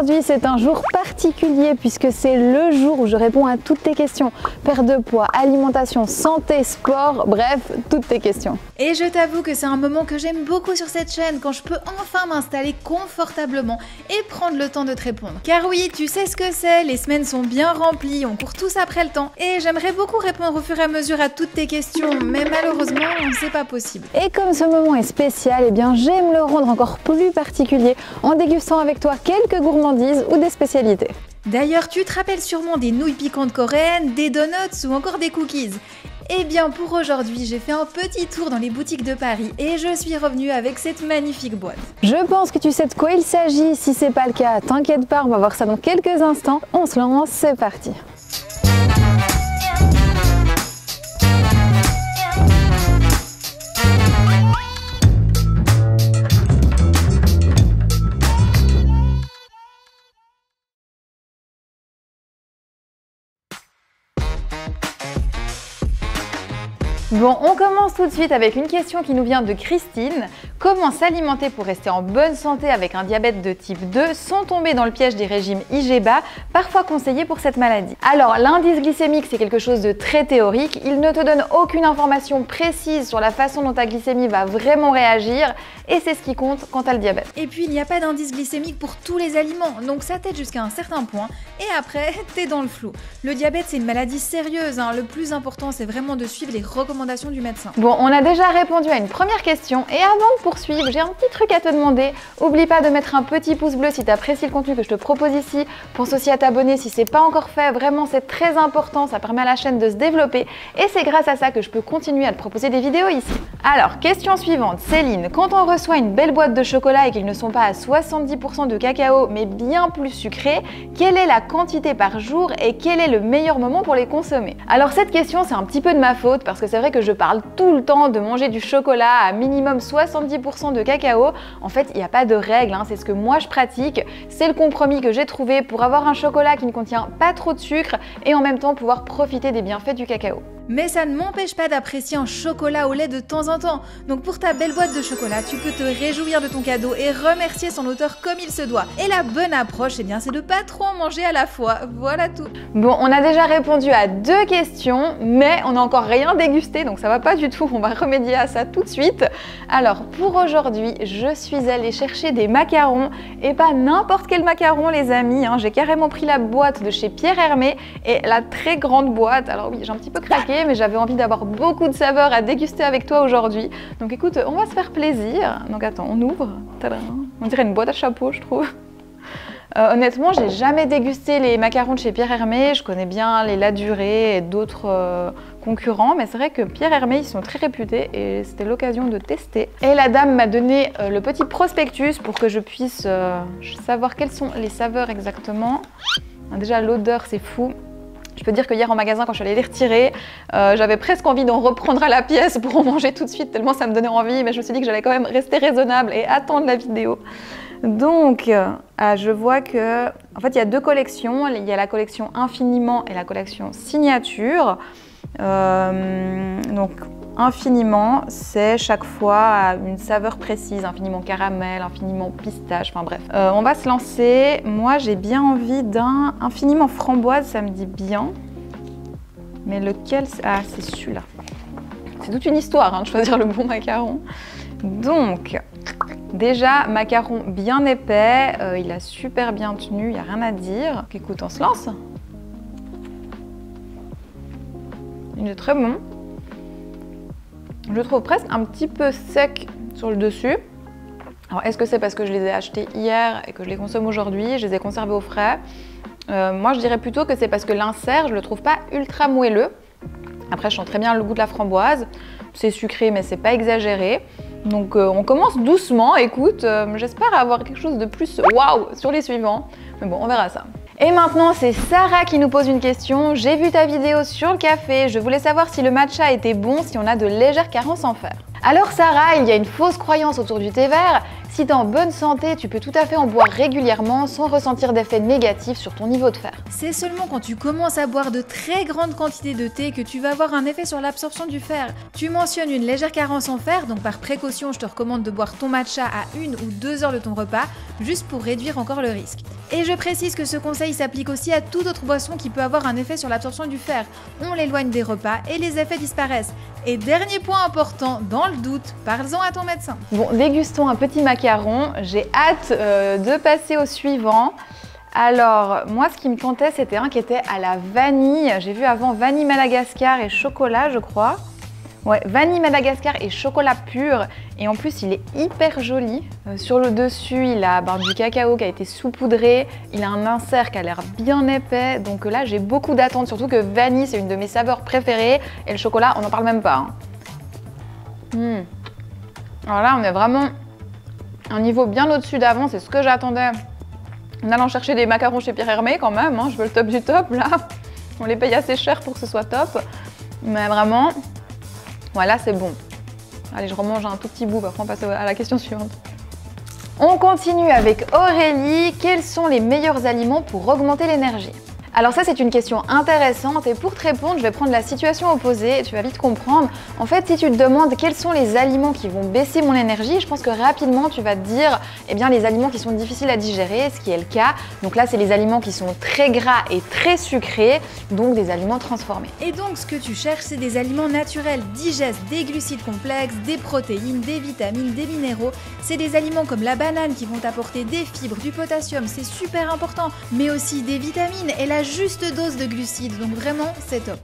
Aujourd'hui, c'est un jour particulier puisque c'est le jour où je réponds à toutes tes questions. Perte de poids, alimentation, santé, sport, bref, toutes tes questions. Et je t'avoue que c'est un moment que j'aime beaucoup sur cette chaîne quand je peux enfin m'installer confortablement et prendre le temps de te répondre. Car oui, tu sais ce que c'est, les semaines sont bien remplies, on court tous après le temps et j'aimerais beaucoup répondre au fur et à mesure à toutes tes questions, mais malheureusement, c'est pas possible. Et comme ce moment est spécial, eh bien j'aime le rendre encore plus particulier en dégustant avec toi quelques gourmandises ou des spécialités. D'ailleurs, tu te rappelles sûrement des nouilles piquantes coréennes, des donuts ou encore des cookies. Eh bien pour aujourd'hui, j'ai fait un petit tour dans les boutiques de Paris et je suis revenue avec cette magnifique boîte. Je pense que tu sais de quoi il s'agit, si c'est pas le cas, t'inquiète pas, on va voir ça dans quelques instants. On se lance, c'est parti. Bon, on commence tout de suite avec une question qui nous vient de Christine. Comment s'alimenter pour rester en bonne santé avec un diabète de type 2 sans tomber dans le piège des régimes IG bas, parfois conseillés pour cette maladie? Alors, l'indice glycémique, c'est quelque chose de très théorique. Il ne te donne aucune information précise sur la façon dont ta glycémie va vraiment réagir et c'est ce qui compte quand tu as le diabète. Et puis, il n'y a pas d'indice glycémique pour tous les aliments, donc ça t'aide jusqu'à un certain point et après, t'es dans le flou. Le diabète, c'est une maladie sérieuse, hein. Le plus important, c'est vraiment de suivre les recommandations du médecin. Bon, on a déjà répondu à une première question et avant de poursuivre, j'ai un petit truc à te demander. Oublie pas de mettre un petit pouce bleu si tu apprécies le contenu que je te propose ici. Pense aussi à t'abonner si c'est pas encore fait, vraiment c'est très important, ça permet à la chaîne de se développer et c'est grâce à ça que je peux continuer à te proposer des vidéos ici. Alors, question suivante, Céline, quand on reçoit une belle boîte de chocolat et qu'ils ne sont pas à 70% de cacao mais bien plus sucrés, quelle est la quantité par jour et quel est le meilleur moment pour les consommer? Alors cette question c'est un petit peu de ma faute parce que c'est vrai que je parle tout le temps de manger du chocolat à minimum 70% de cacao. En fait, il n'y a pas de règle, hein. C'est ce que moi je pratique. C'est le compromis que j'ai trouvé pour avoir un chocolat qui ne contient pas trop de sucre et en même temps pouvoir profiter des bienfaits du cacao. Mais ça ne m'empêche pas d'apprécier un chocolat au lait de temps en temps. Donc pour ta belle boîte de chocolat, tu peux te réjouir de ton cadeau et remercier son auteur comme il se doit. Et la bonne approche, eh bien, c'est de pas trop en manger à la fois. Voilà tout. Bon, on a déjà répondu à 2 questions, mais on n'a encore rien dégusté, donc ça va pas du tout. On va remédier à ça tout de suite. Alors pour aujourd'hui, je suis allée chercher des macarons et pas n'importe quel macaron, les amis. Hein. J'ai carrément pris la boîte de chez Pierre Hermé et la très grande boîte. Alors oui, j'ai un petit peu craqué, mais j'avais envie d'avoir beaucoup de saveurs à déguster avec toi aujourd'hui. Donc écoute, on va se faire plaisir. Donc attends, on ouvre. Tadam. On dirait une boîte à chapeau, je trouve. Honnêtement, j'ai jamais dégusté les macarons de chez Pierre Hermé. Je connais bien les Ladurée et d'autres concurrents, mais c'est vrai que Pierre Hermé, ils sont très réputés et c'était l'occasion de tester. Et la dame m'a donné le petit prospectus pour que je puisse savoir quelles sont les saveurs exactement. Déjà, l'odeur, c'est fou. Je peux dire que hier en magasin, quand je suis allée les retirer, j'avais presque envie d'en reprendre à la pièce pour en manger tout de suite, tellement ça me donnait envie, mais je me suis dit que j'allais quand même rester raisonnable et attendre la vidéo. Donc, je vois que, en fait, il y a 2 collections. Il y a la collection Infiniment et la collection Signature. Donc, Infiniment, c'est chaque fois une saveur précise, Infiniment caramel, Infiniment pistache, enfin bref. On va se lancer. Moi, j'ai bien envie d'un Infiniment framboise, ça me dit bien. Mais lequel? Ah, c'est celui-là. C'est toute une histoire hein, de choisir le bon macaron. Donc, déjà, macaron bien épais, il a super bien tenu, il n'y a rien à dire. Donc, écoute, on se lance. Il est très bon. Je le trouve presque un petit peu sec sur le dessus. Alors, est-ce que c'est parce que je les ai achetés hier et que je les consomme aujourd'hui? Je les ai conservés au frais. Moi, je dirais plutôt que c'est parce que l'insert, je le trouve pas ultra moelleux. Après, je sens très bien le goût de la framboise. C'est sucré, mais c'est pas exagéré. Donc, on commence doucement. Écoute, j'espère avoir quelque chose de plus waouh sur les suivants. Mais bon, on verra ça. Et maintenant, c'est Sarah qui nous pose une question. J'ai vu ta vidéo sur le café. Je voulais savoir si le matcha était bon, si on a de légères carences en fer. Alors Sarah, il y a une fausse croyance autour du thé vert Si tu es en bonne santé, tu peux tout à fait en boire régulièrement sans ressentir d'effets négatifs sur ton niveau de fer. C'est seulement quand tu commences à boire de très grandes quantités de thé que tu vas avoir un effet sur l'absorption du fer. Tu mentionnes une légère carence en fer, donc par précaution, je te recommande de boire ton matcha à 1 ou 2 heures de ton repas, juste pour réduire encore le risque. Et je précise que ce conseil s'applique aussi à toute autre boisson qui peut avoir un effet sur l'absorption du fer. On l'éloigne des repas et les effets disparaissent. Et dernier point important, dans le doute, parle-en à ton médecin. Bon, dégustons un petit macaron. J'ai hâte de passer au suivant. Alors, moi, ce qui me tentait, c'était un qui était à la vanille. J'ai vu avant vanille Madagascar et chocolat, je crois. Ouais, vanille Madagascar et chocolat pur. Et en plus, il est hyper joli. Sur le dessus, il a du cacao qui a été saupoudré. Il a un insert qui a l'air bien épais. Donc là, j'ai beaucoup d'attentes. Surtout que vanille, c'est une de mes saveurs préférées. Et le chocolat, on n'en parle même pas. Alors là, on est vraiment à un niveau bien au-dessus d'avant. C'est ce que j'attendais en allant chercher des macarons chez Pierre Hermé quand même. Je veux le top du top, là. On les paye assez cher pour que ce soit top. Mais vraiment... Voilà, c'est bon. Allez, je remange un tout petit bout, après on passe à la question suivante. On continue avec Aurélie. Quels sont les meilleurs aliments pour augmenter l'énergie ? Alors ça, c'est une question intéressante et pour te répondre, je vais prendre la situation opposée et tu vas vite comprendre. En fait, si tu te demandes quels sont les aliments qui vont baisser mon énergie, je pense que rapidement, tu vas te dire les aliments qui sont difficiles à digérer, ce qui est le cas. Donc là, c'est les aliments qui sont très gras et très sucrés, donc des aliments transformés. Et donc, ce que tu cherches, c'est des aliments naturels, digestes, des glucides complexes, des protéines, des vitamines, des minéraux. C'est des aliments comme la banane qui vont t'apporter des fibres, du potassium, c'est super important, mais aussi des vitamines et la juste dose de glucides, donc vraiment c'est top.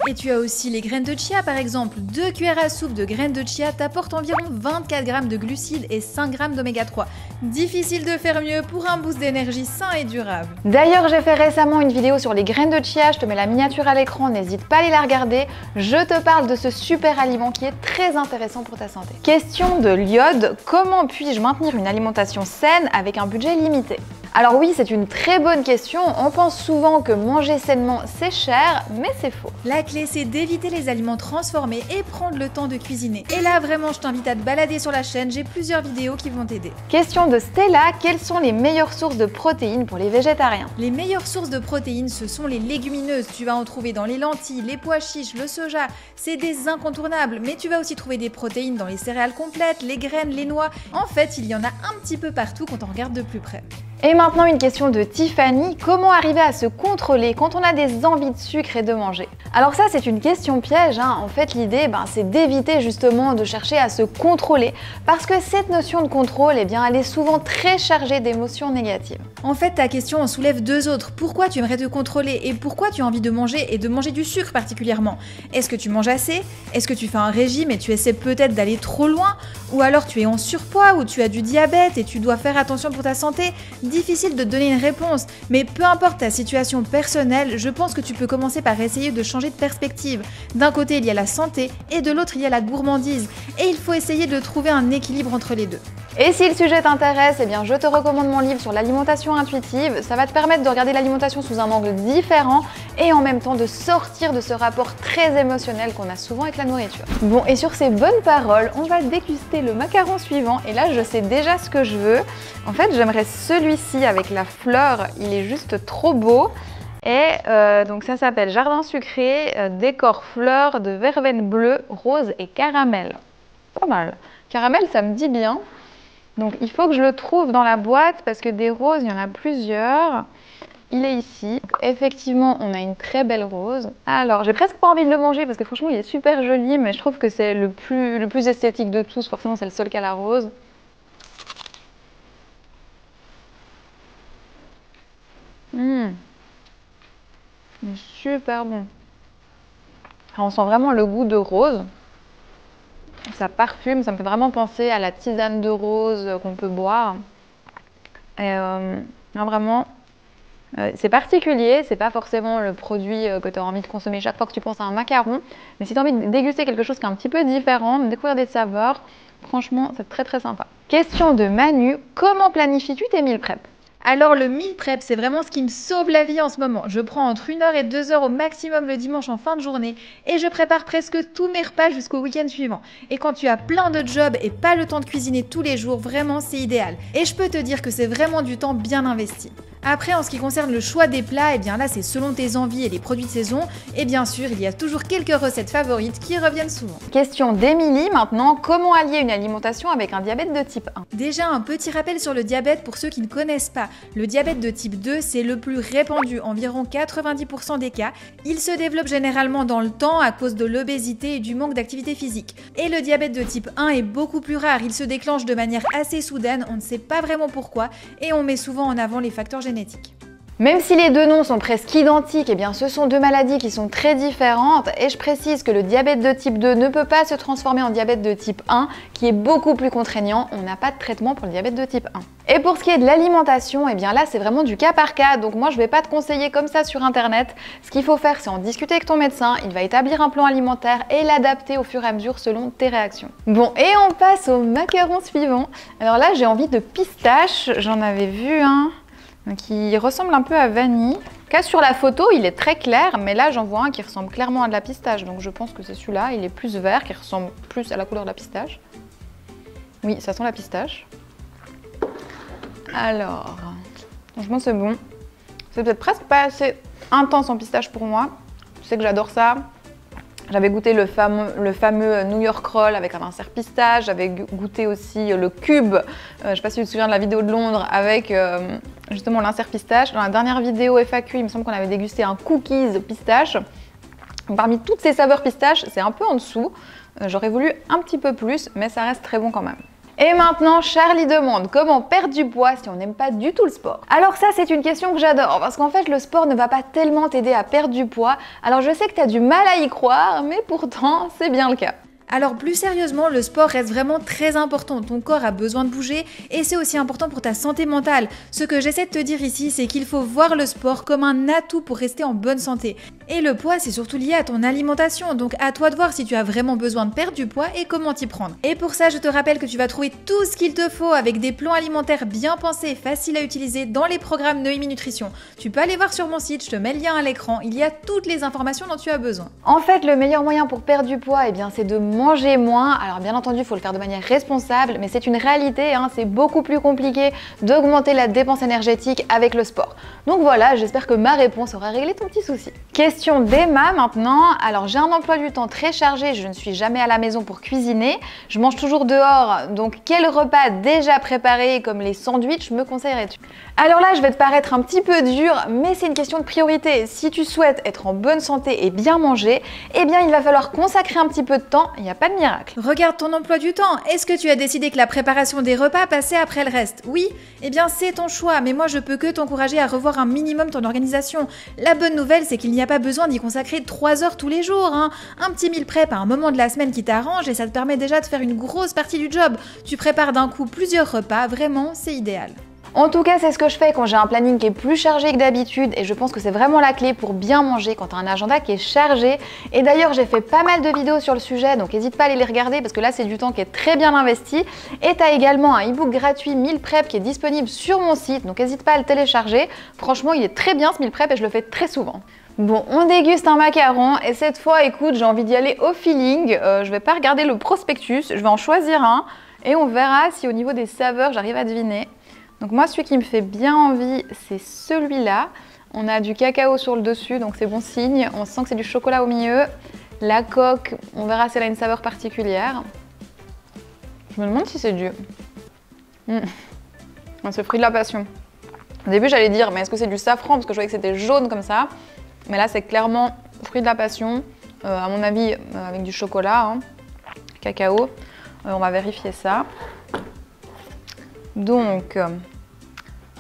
Et tu as aussi les graines de chia par exemple. 2 cuillères à soupe de graines de chia t'apportent environ 24 grammes de glucides et 5 grammes d'oméga 3. Difficile de faire mieux pour un boost d'énergie sain et durable. D'ailleurs, j'ai fait récemment une vidéo sur les graines de chia, je te mets la miniature à l'écran, n'hésite pas à aller la regarder. Je te parle de ce super aliment qui est très intéressant pour ta santé. Question de l'iode, comment puis-je maintenir une alimentation saine avec un budget limité ? Alors oui, c'est une très bonne question. On pense souvent que manger sainement, c'est cher, mais c'est faux. La clé, c'est d'éviter les aliments transformés et prendre le temps de cuisiner. Et là, vraiment, je t'invite à te balader sur la chaîne, j'ai plusieurs vidéos qui vont t'aider. Question de Stella, quelles sont les meilleures sources de protéines pour les végétariens ? Les meilleures sources de protéines, ce sont les légumineuses. Tu vas en trouver dans les lentilles, les pois chiches, le soja. C'est des incontournables, mais tu vas aussi trouver des protéines dans les céréales complètes, les graines, les noix. En fait, il y en a un petit peu partout quand on regarde de plus près. Et maintenant une question de Tiffany, comment arriver à se contrôler quand on a des envies de sucre et de manger? Alors ça c'est une question piège, en fait l'idée c'est d'éviter justement de chercher à se contrôler parce que cette notion de contrôle elle est souvent très chargée d'émotions négatives. En fait ta question en soulève deux autres, pourquoi tu aimerais te contrôler et pourquoi tu as envie de manger et de manger du sucre particulièrement? Est-ce que tu manges assez? Est-ce que tu fais un régime et tu essaies peut-être d'aller trop loin? Ou alors tu es en surpoids ou tu as du diabète et tu dois faire attention pour ta santé? Difficile de donner une réponse, mais peu importe ta situation personnelle, je pense que tu peux commencer par essayer de changer de perspective. D'un côté, il y a la santé et de l'autre, il y a la gourmandise. Et il faut essayer de trouver un équilibre entre les deux. Et si le sujet t'intéresse, je te recommande mon livre sur l'alimentation intuitive. Ça va te permettre de regarder l'alimentation sous un angle différent et en même temps de sortir de ce rapport très émotionnel qu'on a souvent avec la nourriture. Bon, et sur ces bonnes paroles, on va déguster le macaron suivant. Et là, je sais déjà ce que je veux. En fait, j'aimerais celui-ci avec la fleur. Il est juste trop beau. Et donc ça s'appelle Jardin sucré, décor fleurs de verveine bleue, rose et caramel. Pas mal. Caramel, ça me dit bien. Donc il faut que je le trouve dans la boîte parce que des roses, il y en a plusieurs. Il est ici. Effectivement, on a une très belle rose. Alors, j'ai presque pas envie de le manger parce que franchement, il est super joli, mais je trouve que c'est le plus esthétique de tous. Forcément, c'est le seul qui a la rose. Super bon. Alors, on sent vraiment le goût de rose. Ça parfume, ça me fait vraiment penser à la tisane de rose qu'on peut boire. Et non, vraiment, c'est particulier, c'est pas forcément le produit que tu as envie de consommer chaque fois que tu penses à un macaron. Mais si tu as envie de déguster quelque chose qui est un petit peu différent, de découvrir des saveurs, franchement, c'est très très sympa. Question de Manu, comment planifies-tu tes meal prep? Alors le meal prep, c'est vraiment ce qui me sauve la vie en ce moment. Je prends entre 1 heure et 2 heures au maximum le dimanche en fin de journée et je prépare presque tous mes repas jusqu'au week-end suivant. Et quand tu as plein de jobs et pas le temps de cuisiner tous les jours, vraiment c'est idéal. Et je peux te dire que c'est vraiment du temps bien investi. Après, en ce qui concerne le choix des plats, eh bien là c'est selon tes envies et les produits de saison. Et bien sûr, il y a toujours quelques recettes favorites qui reviennent souvent. Question d'Émilie maintenant, comment allier une alimentation avec un diabète de type 1? Déjà, un petit rappel sur le diabète pour ceux qui ne connaissent pas. Le diabète de type 2, c'est le plus répandu, environ 90% des cas. Il se développe généralement dans le temps à cause de l'obésité et du manque d'activité physique. Et le diabète de type 1 est beaucoup plus rare, il se déclenche de manière assez soudaine, on ne sait pas vraiment pourquoi, et on met souvent en avant les facteurs génétiques. Même si les deux noms sont presque identiques, eh bien ce sont deux maladies qui sont très différentes et je précise que le diabète de type 2 ne peut pas se transformer en diabète de type 1 qui est beaucoup plus contraignant, on n'a pas de traitement pour le diabète de type 1. Et pour ce qui est de l'alimentation, eh bien là c'est vraiment du cas par cas, donc moi je vais pas te conseiller comme ça sur internet. Ce qu'il faut faire c'est en discuter avec ton médecin, il va établir un plan alimentaire et l'adapter au fur et à mesure selon tes réactions. Bon, et on passe au macaron suivant. Alors là j'ai envie de pistache, j'en avais vu un. Donc il ressemble un peu à vanille. En cas sur la photo, il est très clair, mais là j'en vois un qui ressemble clairement à de la pistache. Donc je pense que c'est celui-là, il est plus vert, qui ressemble plus à la couleur de la pistache. Oui, ça sent la pistache. Alors, franchement c'est bon. C'est peut-être presque pas assez intense en pistache pour moi. Je sais que j'adore ça. J'avais goûté le fameux New York Roll avec un insert pistache. J'avais goûté aussi le cube, je ne sais pas si tu te souviens de la vidéo de Londres, avec justement l'insert pistache. Dans la dernière vidéo FAQ, il me semble qu'on avait dégusté un cookies pistache. Parmi toutes ces saveurs pistache, c'est un peu en dessous. J'aurais voulu un petit peu plus, mais ça reste très bon quand même. Et maintenant, Charlie demande comment perdre du poids si on n'aime pas du tout le sport. Alors ça, c'est une question que j'adore parce qu'en fait, le sport ne va pas tellement t'aider à perdre du poids. Alors je sais que tu as du mal à y croire, mais pourtant, c'est bien le cas. Alors plus sérieusement, le sport reste vraiment très important, ton corps a besoin de bouger et c'est aussi important pour ta santé mentale. Ce que j'essaie de te dire ici, c'est qu'il faut voir le sport comme un atout pour rester en bonne santé. Et le poids, c'est surtout lié à ton alimentation, donc à toi de voir si tu as vraiment besoin de perdre du poids et comment t'y prendre. Et pour ça, je te rappelle que tu vas trouver tout ce qu'il te faut avec des plans alimentaires bien pensés, faciles à utiliser dans les programmes Noémie Nutrition. Tu peux aller voir sur mon site, je te mets le lien à l'écran, il y a toutes les informations dont tu as besoin. En fait, le meilleur moyen pour perdre du poids, eh bien, c'est de manger moins. Alors bien entendu, il faut le faire de manière responsable, mais c'est une réalité, hein, c'est beaucoup plus compliqué d'augmenter la dépense énergétique avec le sport. Donc voilà, j'espère que ma réponse aura réglé ton petit souci. Question d'Emma maintenant. Alors j'ai un emploi du temps très chargé, je ne suis jamais à la maison pour cuisiner, je mange toujours dehors, donc quel repas déjà préparé comme les sandwichs me conseillerais-tu? Alors là, je vais te paraître un petit peu dur, mais c'est une question de priorité. Si tu souhaites être en bonne santé et bien manger, eh bien il va falloir consacrer un petit peu de temps, il n'y a pas de miracle. Regarde ton emploi du temps. Est-ce que tu as décidé que la préparation des repas passait après le reste? Oui? Eh bien c'est ton choix, mais moi je peux que t'encourager à revoir un minimum ton organisation. La bonne nouvelle, c'est qu'il n'y a pas besoin d'y consacrer 3 heures tous les jours. Un petit meal prep à un moment de la semaine qui t'arrange et ça te permet déjà de faire une grosse partie du job. Tu prépares d'un coup plusieurs repas, vraiment c'est idéal. En tout cas, c'est ce que je fais quand j'ai un planning qui est plus chargé que d'habitude et je pense que c'est vraiment la clé pour bien manger quand tu as un agenda qui est chargé. Et d'ailleurs, j'ai fait pas mal de vidéos sur le sujet, donc n'hésite pas à aller les regarder parce que là, c'est du temps qui est très bien investi. Et tu as également un e-book gratuit Meal Prep qui est disponible sur mon site, donc n'hésite pas à le télécharger. Franchement, il est très bien ce Meal Prep et je le fais très souvent. Bon, on déguste un macaron et cette fois, écoute, j'ai envie d'y aller au feeling. Je vais pas regarder le prospectus, je vais en choisir un et on verra si au niveau des saveurs, j'arrive à deviner. Donc moi, celui qui me fait bien envie, c'est celui-là. On a du cacao sur le dessus, donc c'est bon signe. On sent que c'est du chocolat au milieu. La coque, on verra si elle a une saveur particulière. Je me demande si c'est du... C'est fruit de la passion. Au début, j'allais dire, mais est-ce que c'est du safran? Parce que je voyais que c'était jaune comme ça. Mais là, c'est clairement fruit de la passion. À mon avis, avec du chocolat, cacao. On va vérifier ça. Donc,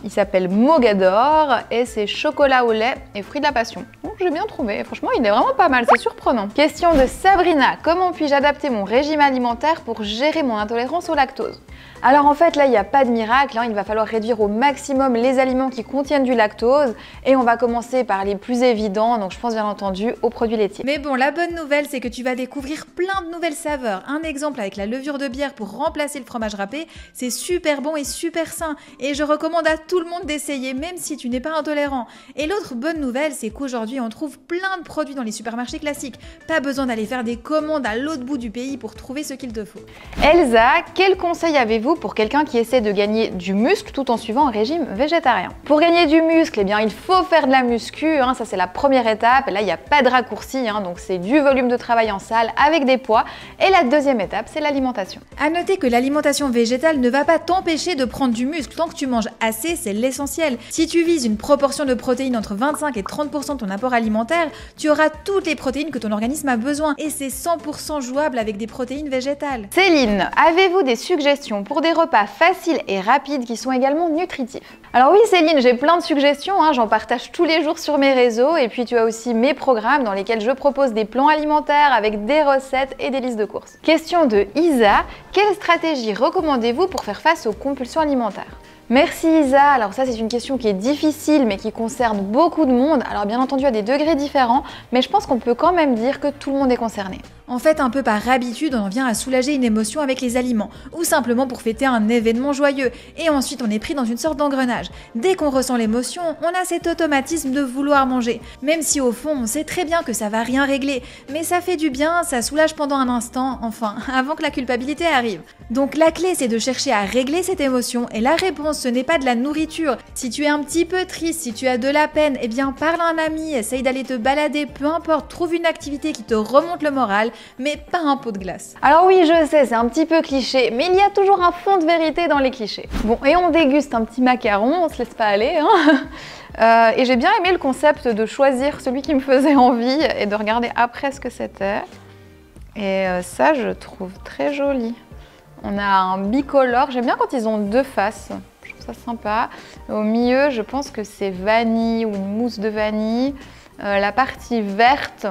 il s'appelle Mogador et c'est chocolat au lait et fruits de la passion. Donc j'ai bien trouvé, franchement il est vraiment pas mal, c'est surprenant. Question de Sabrina, comment puis-je adapter mon régime alimentaire pour gérer mon intolérance au lactose? Alors en fait là il n'y a pas de miracle, il va falloir réduire au maximum les aliments qui contiennent du lactose et on va commencer par les plus évidents, donc je pense bien entendu aux produits laitiers. Mais bon, la bonne nouvelle c'est que tu vas découvrir plein de nouvelles saveurs. Un exemple avec la levure de bière pour remplacer le fromage râpé, c'est super bon et super sain et je recommande à tout le monde d'essayer, même si tu n'es pas intolérant. Et l'autre bonne nouvelle, c'est qu'aujourd'hui, on trouve plein de produits dans les supermarchés classiques. Pas besoin d'aller faire des commandes à l'autre bout du pays pour trouver ce qu'il te faut. Elsa, quel conseil avez-vous pour quelqu'un qui essaie de gagner du muscle tout en suivant un régime végétarien? Pour gagner du muscle, eh bien, il faut faire de la muscu, ça c'est la première étape. Et là, il n'y a pas de raccourci, donc c'est du volume de travail en salle avec des poids. Et la deuxième étape, c'est l'alimentation. À noter que l'alimentation végétale ne va pas t'empêcher de prendre du muscle. Tant que tu manges assez, c'est l'essentiel. Si tu vises une proportion de protéines entre 25 et 30% de ton apport alimentaire, tu auras toutes les protéines que ton organisme a besoin. Et c'est 100% jouable avec des protéines végétales. Céline, avez-vous des suggestions pour des repas faciles et rapides qui sont également nutritifs? Alors oui Céline, j'ai plein de suggestions, j'en partage tous les jours sur mes réseaux et puis tu as aussi mes programmes dans lesquels je propose des plans alimentaires avec des recettes et des listes de courses. Question de Isa, quelle stratégie recommandez-vous pour faire face aux compulsions alimentaires? Merci Isa, alors ça c'est une question qui est difficile mais qui concerne beaucoup de monde, alors bien entendu à des degrés différents, mais je pense qu'on peut quand même dire que tout le monde est concerné. En fait, un peu par habitude, on en vient à soulager une émotion avec les aliments, ou simplement pour fêter un événement joyeux, et ensuite on est pris dans une sorte d'engrenage. Dès qu'on ressent l'émotion, on a cet automatisme de vouloir manger, même si au fond on sait très bien que ça va rien régler, mais ça fait du bien, ça soulage pendant un instant, enfin, avant que la culpabilité arrive. Donc la clé c'est de chercher à régler cette émotion, et la réponse ce n'est pas de la nourriture. Si tu es un petit peu triste, si tu as de la peine, eh bien parle à un ami, essaye d'aller te balader, peu importe, trouve une activité qui te remonte le moral, mais pas un pot de glace. Alors oui, je sais, c'est un petit peu cliché, mais il y a toujours un fond de vérité dans les clichés. Bon, et on déguste un petit macaron, on se laisse pas aller, et j'ai bien aimé le concept de choisir celui qui me faisait envie et de regarder après ce que c'était. Et ça, je trouve très joli. On a un bicolore, j'aime bien quand ils ont deux faces, je trouve ça sympa. Au milieu, je pense que c'est vanille ou une mousse de vanille. La partie verte,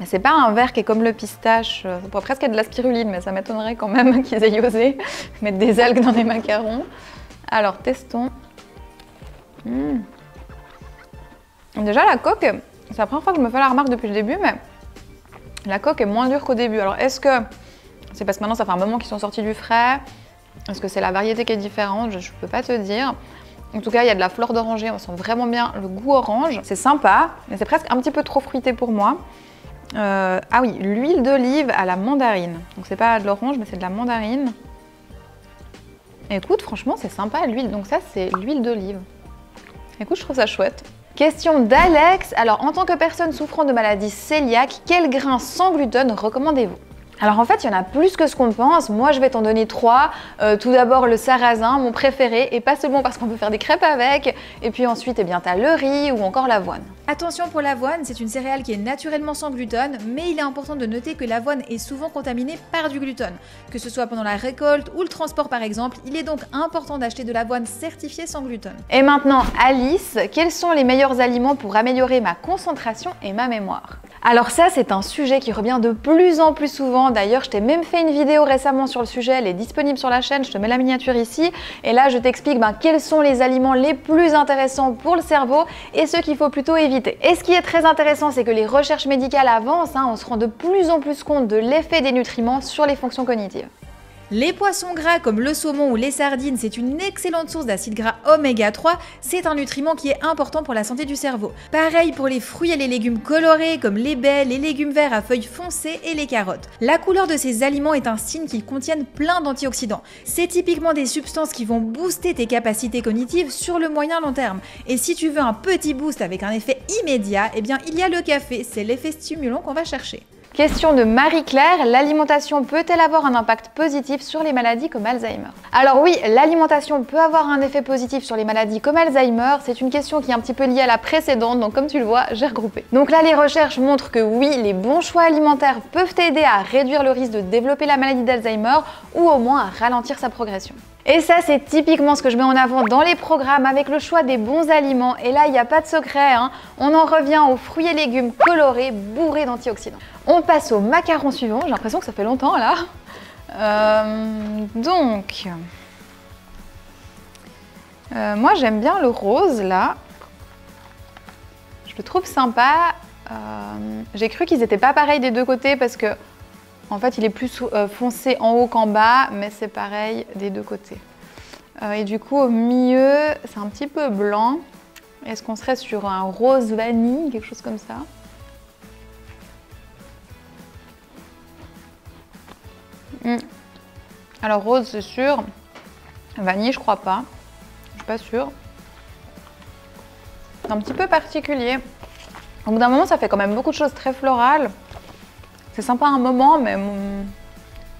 c'est pas un vert qui est comme le pistache, ça pourrait presque être de la spiruline, mais ça m'étonnerait quand même qu'ils aient osé mettre des algues dans des macarons. Alors, testons. Déjà, la coque, c'est la première fois que je me fais la remarque depuis le début, mais la coque est moins dure qu'au début. Alors, est-ce que c'est parce que maintenant, ça fait un moment qu'ils sont sortis du frais? Est-ce que c'est la variété qui est différente? Je peux pas te dire. En tout cas, il y a de la fleur d'oranger, on sent vraiment bien le goût orange. C'est sympa, mais c'est presque un petit peu trop fruité pour moi. Ah oui, l'huile d'olive à la mandarine. Donc c'est pas de l'orange, mais c'est de la mandarine. Écoute, franchement, c'est sympa l'huile. Donc ça, c'est l'huile d'olive. Écoute, je trouve ça chouette. Question d'Alex. Alors, en tant que personne souffrant de maladie cœliaque, quel grain sans gluten recommandez-vous? Alors en fait, il y en a plus que ce qu'on pense. Moi, je vais t'en donner 3. Tout d'abord, le sarrasin, mon préféré, et pas seulement parce qu'on peut faire des crêpes avec. Et puis ensuite, t'as le riz ou encore l'avoine. Attention pour l'avoine, c'est une céréale qui est naturellement sans gluten, mais il est important de noter que l'avoine est souvent contaminée par du gluten. Que ce soit pendant la récolte ou le transport par exemple, il est donc important d'acheter de l'avoine certifiée sans gluten. Et maintenant, Alice, quels sont les meilleurs aliments pour améliorer ma concentration et ma mémoire? Alors ça, c'est un sujet qui revient de plus en plus souvent. D'ailleurs, je t'ai même fait une vidéo récemment sur le sujet, elle est disponible sur la chaîne, je te mets la miniature ici. Et là, je t'explique quels sont les aliments les plus intéressants pour le cerveau et ceux qu'il faut plutôt éviter. Et ce qui est très intéressant, c'est que les recherches médicales avancent, on se rend de plus en plus compte de l'effet des nutriments sur les fonctions cognitives. Les poissons gras comme le saumon ou les sardines, c'est une excellente source d'acide gras oméga 3, c'est un nutriment qui est important pour la santé du cerveau. Pareil pour les fruits et les légumes colorés comme les baies, les légumes verts à feuilles foncées et les carottes. La couleur de ces aliments est un signe qu'ils contiennent plein d'antioxydants. C'est typiquement des substances qui vont booster tes capacités cognitives sur le moyen long terme. Et si tu veux un petit boost avec un effet immédiat, eh bien il y a le café, c'est l'effet stimulant qu'on va chercher. Question de Marie-Claire, l'alimentation peut-elle avoir un impact positif sur les maladies comme Alzheimer? Alors oui, l'alimentation peut avoir un effet positif sur les maladies comme Alzheimer, c'est une question qui est un petit peu liée à la précédente, donc comme tu le vois, j'ai regroupé. Donc là, les recherches montrent que oui, les bons choix alimentaires peuvent t'aider à réduire le risque de développer la maladie d'Alzheimer ou au moins à ralentir sa progression. Et ça, c'est typiquement ce que je mets en avant dans les programmes avec le choix des bons aliments. Et là, il n'y a pas de secret, on en revient aux fruits et légumes colorés, bourrés d'antioxydants. On passe au macaron suivant, j'ai l'impression que ça fait longtemps là. Moi j'aime bien le rose là. Je le trouve sympa. J'ai cru qu'ils n'étaient pas pareils des deux côtés parce que en fait il est plus foncé en haut qu'en bas, mais c'est pareil des deux côtés. Et du coup, au milieu, c'est un petit peu blanc. Est-ce qu'on serait sur un rose vanille, quelque chose comme ça? Alors rose, c'est sûr. Vanille, je crois pas. Je suis pas sûre. C'est un petit peu particulier. Au bout d'un moment, ça fait quand même beaucoup de choses très florales. C'est sympa un moment, mais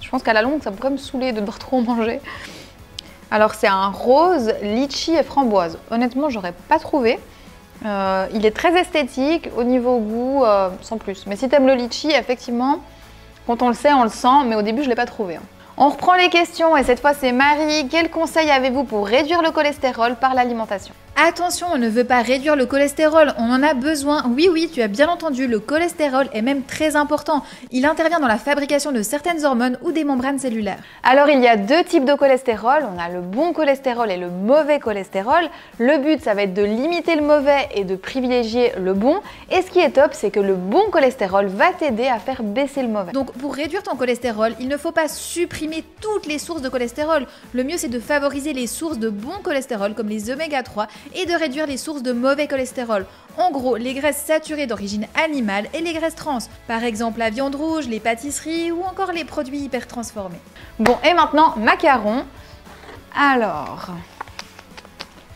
je pense qu'à la longue, ça pourrait me saouler de devoir trop en manger. Alors, c'est un rose, litchi et framboise. Honnêtement, j'aurais pas trouvé. Il est très esthétique, au niveau goût, sans plus. Mais si t'aimes le litchi, effectivement, quand on le sait, on le sent, mais au début, je l'ai pas trouvé. On reprend les questions et cette fois, c'est Marie. Quel conseil avez-vous pour réduire le cholestérol par l'alimentation? Attention, on ne veut pas réduire le cholestérol, on en a besoin. Oui, tu as bien entendu, le cholestérol est même très important. Il intervient dans la fabrication de certaines hormones ou des membranes cellulaires. Alors, il y a deux types de cholestérol. On a le bon cholestérol et le mauvais cholestérol. Le but, ça va être de limiter le mauvais et de privilégier le bon. Et ce qui est top, c'est que le bon cholestérol va t'aider à faire baisser le mauvais. Donc, pour réduire ton cholestérol, il ne faut pas supprimer toutes les sources de cholestérol. Le mieux, c'est de favoriser les sources de bon cholestérol, comme les oméga 3, et de réduire les sources de mauvais cholestérol. En gros, les graisses saturées d'origine animale et les graisses trans, par exemple la viande rouge, les pâtisseries ou encore les produits hyper transformés. Bon, et maintenant, macarons. Alors,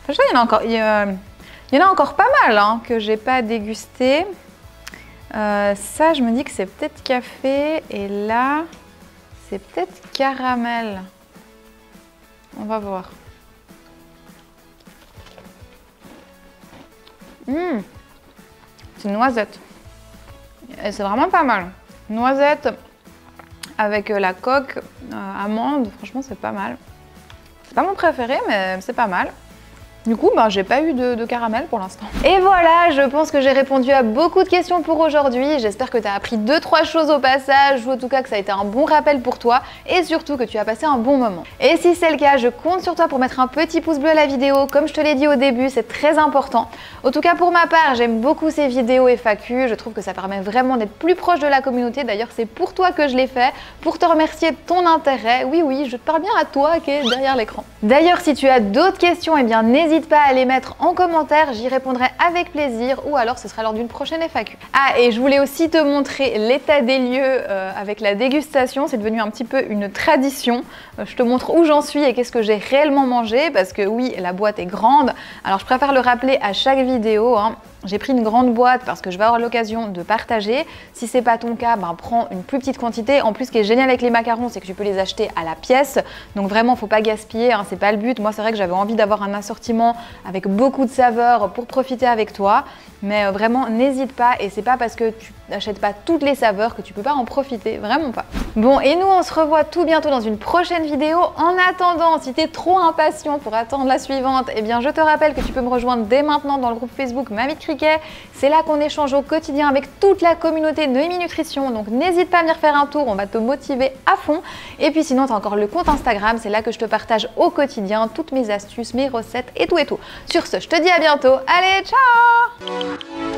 il y en a encore pas mal hein, que j'ai pas dégusté. Ça, je me dis que c'est peut-être café et là, c'est peut-être caramel. On va voir. C'est une noisette. Et c'est vraiment pas mal. Noisette avec la coque amande, franchement c'est pas mal. C'est pas mon préféré mais c'est pas mal. Du coup, j'ai pas eu de caramel pour l'instant. Et voilà, je pense que j'ai répondu à beaucoup de questions pour aujourd'hui. J'espère que tu as appris 2-3 choses au passage, ou en tout cas que ça a été un bon rappel pour toi, et surtout que tu as passé un bon moment. Et si c'est le cas, je compte sur toi pour mettre un petit pouce bleu à la vidéo. Comme je te l'ai dit au début, c'est très important. En tout cas, pour ma part, j'aime beaucoup ces vidéos FAQ. Je trouve que ça permet vraiment d'être plus proche de la communauté. D'ailleurs, c'est pour toi que je l'ai fait, pour te remercier de ton intérêt. Oui, je te parle bien à toi qui est derrière l'écran. D'ailleurs, si tu as d'autres questions, eh bien n'hésite pas à les mettre en commentaire, j'y répondrai avec plaisir ou alors ce sera lors d'une prochaine FAQ. Ah, et je voulais aussi te montrer l'état des lieux avec la dégustation, c'est devenu un petit peu une tradition. Je te montre où j'en suis et qu'est-ce que j'ai réellement mangé parce que oui, la boîte est grande, alors je préfère le rappeler à chaque vidéo. J'ai pris une grande boîte parce que je vais avoir l'occasion de partager. Si c'est pas ton cas, prends une plus petite quantité. En plus, ce qui est génial avec les macarons, c'est que tu peux les acheter à la pièce. Donc vraiment, faut pas gaspiller, c'est pas le but. Moi, c'est vrai que j'avais envie d'avoir un assortiment avec beaucoup de saveurs pour profiter avec toi. Mais vraiment, n'hésite pas. Et c'est pas parce que tu n'achètes pas toutes les saveurs que tu peux pas en profiter. Vraiment pas. Bon, et nous, on se revoit tout bientôt dans une prochaine vidéo. En attendant, si tu es trop impatient pour attendre la suivante, eh bien, je te rappelle que tu peux me rejoindre dès maintenant dans le groupe Facebook Mamie de Cricket. C'est là qu'on échange au quotidien avec toute la communauté Noémie Nutrition. Donc, n'hésite pas à venir faire un tour. On va te motiver à fond. Et puis, sinon, tu as encore le compte Instagram. C'est là que je te partage au quotidien toutes mes astuces, mes recettes et tout et tout. Sur ce, je te dis à bientôt. Allez, ciao!